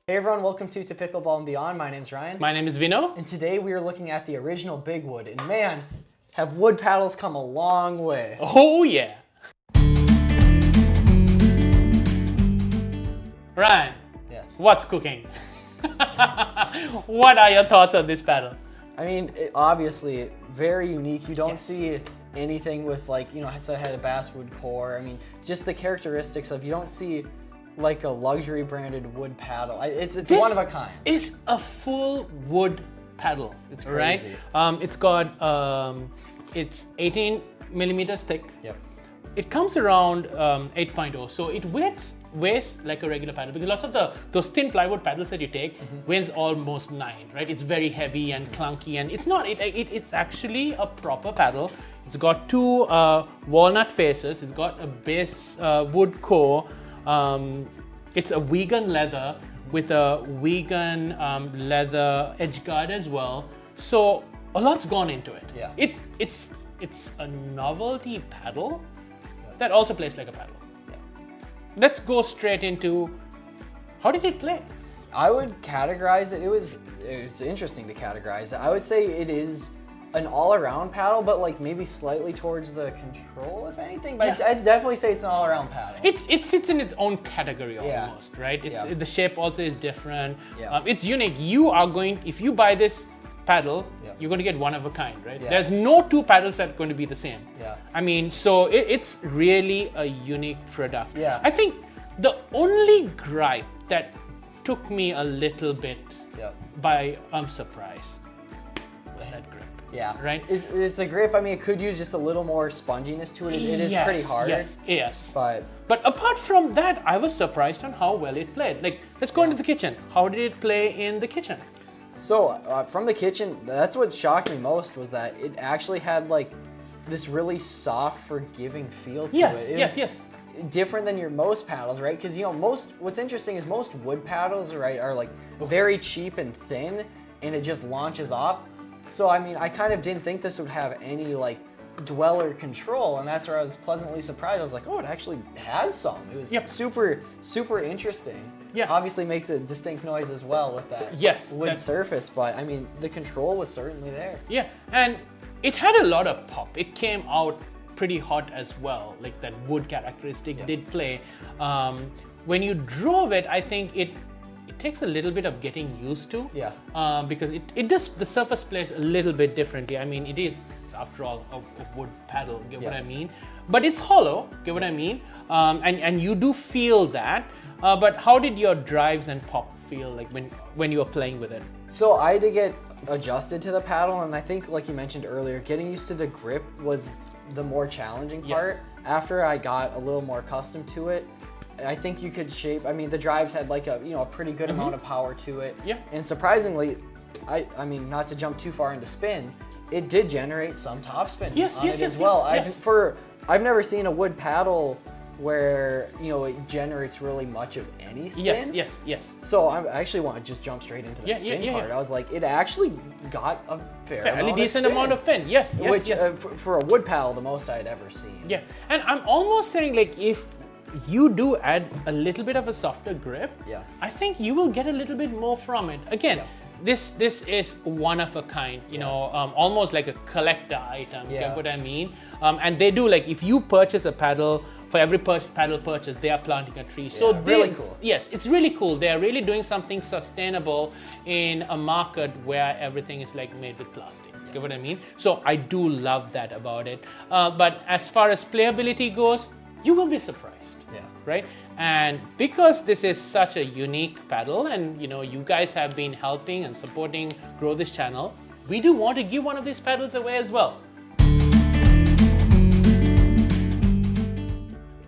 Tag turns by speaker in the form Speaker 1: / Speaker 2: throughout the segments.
Speaker 1: Hey everyone, welcome to Pickleball and Beyond. My name's Ryan.
Speaker 2: My name is Vino.
Speaker 1: And today we are looking at the original Bigwood. And man, have wood paddles come a long way.
Speaker 2: Oh yeah. Ryan.
Speaker 1: Yes.
Speaker 2: What's cooking? What are your thoughts on this paddle?
Speaker 1: I mean, obviously, very unique. You don't
Speaker 2: Yes.
Speaker 1: see anything with like, it's had a basswood core. I mean, just the characteristics of, you don't see like a luxury branded wood paddle. It's
Speaker 2: This
Speaker 1: one of a kind.
Speaker 2: It's a full wood paddle.
Speaker 1: It's crazy.
Speaker 2: Right? It's got, it's 18 millimeters thick.
Speaker 1: Yep.
Speaker 2: It comes around 8.0, so it weighs like a regular paddle, because lots of those thin plywood paddles that you take weighs almost 9, right? It's very heavy and clunky, and it's not. It's actually a proper paddle. It's got two walnut faces. It's got a base wood core. It's a vegan leather with a vegan leather edge guard as well. So a lot's gone into it.
Speaker 1: Yeah.
Speaker 2: It's a novelty paddle that also plays like a paddle.
Speaker 1: Yeah.
Speaker 2: Let's go straight into, how did it play?
Speaker 1: I would categorize it. It was interesting to categorize it. I would say it is an all-around paddle, but like maybe slightly towards the control, if anything. But
Speaker 2: Yeah.
Speaker 1: I'd definitely say it's an all-around paddle.
Speaker 2: It sits in its own category
Speaker 1: Yeah.
Speaker 2: almost, right?
Speaker 1: Yeah.
Speaker 2: The shape also is different.
Speaker 1: Yeah.
Speaker 2: It's unique. You are going, if you buy this paddle,
Speaker 1: Yeah.
Speaker 2: you're going to get one of a kind, right?
Speaker 1: Yeah.
Speaker 2: There's no two paddles that are going to be the same.
Speaker 1: Yeah.
Speaker 2: I mean, so it's really a unique product.
Speaker 1: Yeah.
Speaker 2: I think the only gripe that took me a little bit
Speaker 1: Yep.
Speaker 2: by surprise was that grip.
Speaker 1: Yeah.
Speaker 2: Right?
Speaker 1: It's a grip. I mean, it could use just a little more sponginess to it. It is pretty hard.
Speaker 2: Yes.
Speaker 1: But
Speaker 2: Apart from that, I was surprised on how well it played. Like, let's go into the kitchen. How did it play in the kitchen?
Speaker 1: so from the kitchen, that's what shocked me most, was that it actually had like this really soft, forgiving feel to it. It was
Speaker 2: Yes.
Speaker 1: different than your most paddles, right? Because what's interesting is most wood paddles, right, are like very cheap and thin, and it just launches off. So I mean, I kind of didn't think this would have any like dweller control, and that's where I was pleasantly surprised. I was like, oh, it actually has some. It was super interesting.
Speaker 2: Yeah.
Speaker 1: Obviously makes a distinct noise as well with that wood surface, but I mean, the control was certainly there.
Speaker 2: Yeah, and it had a lot of pop. It came out pretty hot as well. Like, that wood characteristic did play. When you drove it, I think it takes a little bit of getting used to.
Speaker 1: Yeah.
Speaker 2: Because the surface plays a little bit differently. I mean, it's after all a wood paddle, get what I mean? But it's hollow, get what I mean? And you do feel that. But how did your drives and pop feel like when you were playing with it?
Speaker 1: So I had to get adjusted to the paddle, and I think, like you mentioned earlier, getting used to the grip was the more challenging part. After I got a little more accustomed to it, I think you could shape. I mean, the drives had like a pretty good amount of power to it.
Speaker 2: Yeah.
Speaker 1: And surprisingly, I mean, not to jump too far into spin, it did generate some top spin on it as well. I've never seen a wood paddle where it generates really much of any spin.
Speaker 2: Yes.
Speaker 1: So I actually want to just jump straight into the spin part. I was like, it actually got a fairly
Speaker 2: decent amount of spin. Yes.
Speaker 1: Which for a wood paddle, the most I'd ever seen.
Speaker 2: Yeah, and I'm almost saying, like, if you do add a little bit of a softer grip, I think you will get a little bit more from it. Again, this is one of a kind, almost like a collector item, get what I mean? And they do, like, if you purchase a paddle, for every paddle purchase, they are planting a tree. So
Speaker 1: really cool.
Speaker 2: Yes, it's really cool. They are really doing something sustainable in a market where everything is like made with plastic. Get what I mean? So I do love that about it. But as far as playability goes, you will be surprised. Right? And because this is such a unique paddle, and you guys have been helping and supporting grow this channel, we do want to give one of these paddles away as well.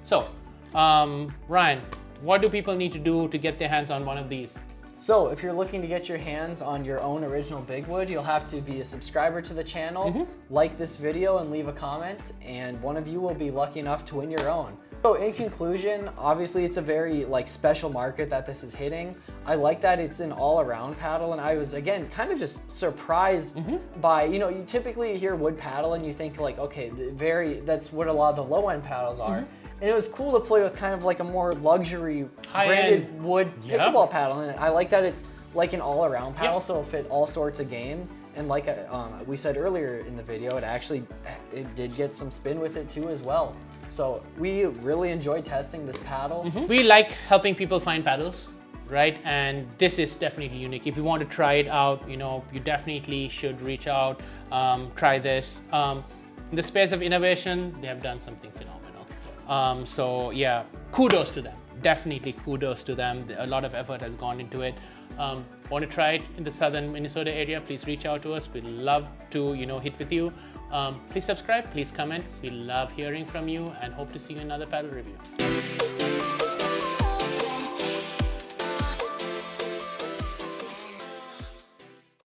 Speaker 2: So, Ryan, what do people need to do to get their hands on one of these?
Speaker 1: So if you're looking to get your hands on your own original Bigwood, you'll have to be a subscriber to the channel, like this video and leave a comment, and one of you will be lucky enough to win your own. So in conclusion, obviously it's a very special market that this is hitting. I like that it's an all-around paddle, and I was again kind of just surprised by, you typically hear wood paddle and you think like, okay, that's what a lot of the low-end paddles are. And it was cool to play with kind of like a more luxury
Speaker 2: High-end.
Speaker 1: branded wood
Speaker 2: Yep.
Speaker 1: pickleball paddle. And I like that it's like an all-around paddle,
Speaker 2: Yep.
Speaker 1: so it'll fit all sorts of games. And like we said earlier in the video, it did get some spin with it too as well. So we really enjoyed testing this paddle.
Speaker 2: We like helping people find paddles, right? And this is definitely unique. If you want to try it out, you know, you definitely should reach out, try this. In the space of innovation, they have done something phenomenal. So yeah, kudos to them. Definitely kudos to them. A lot of effort has gone into it. Want to try it in the southern Minnesota area, please reach out to us. We'd love to, you know, hit with you. Please subscribe, please comment. We love hearing from you and hope to see you in another paddle review.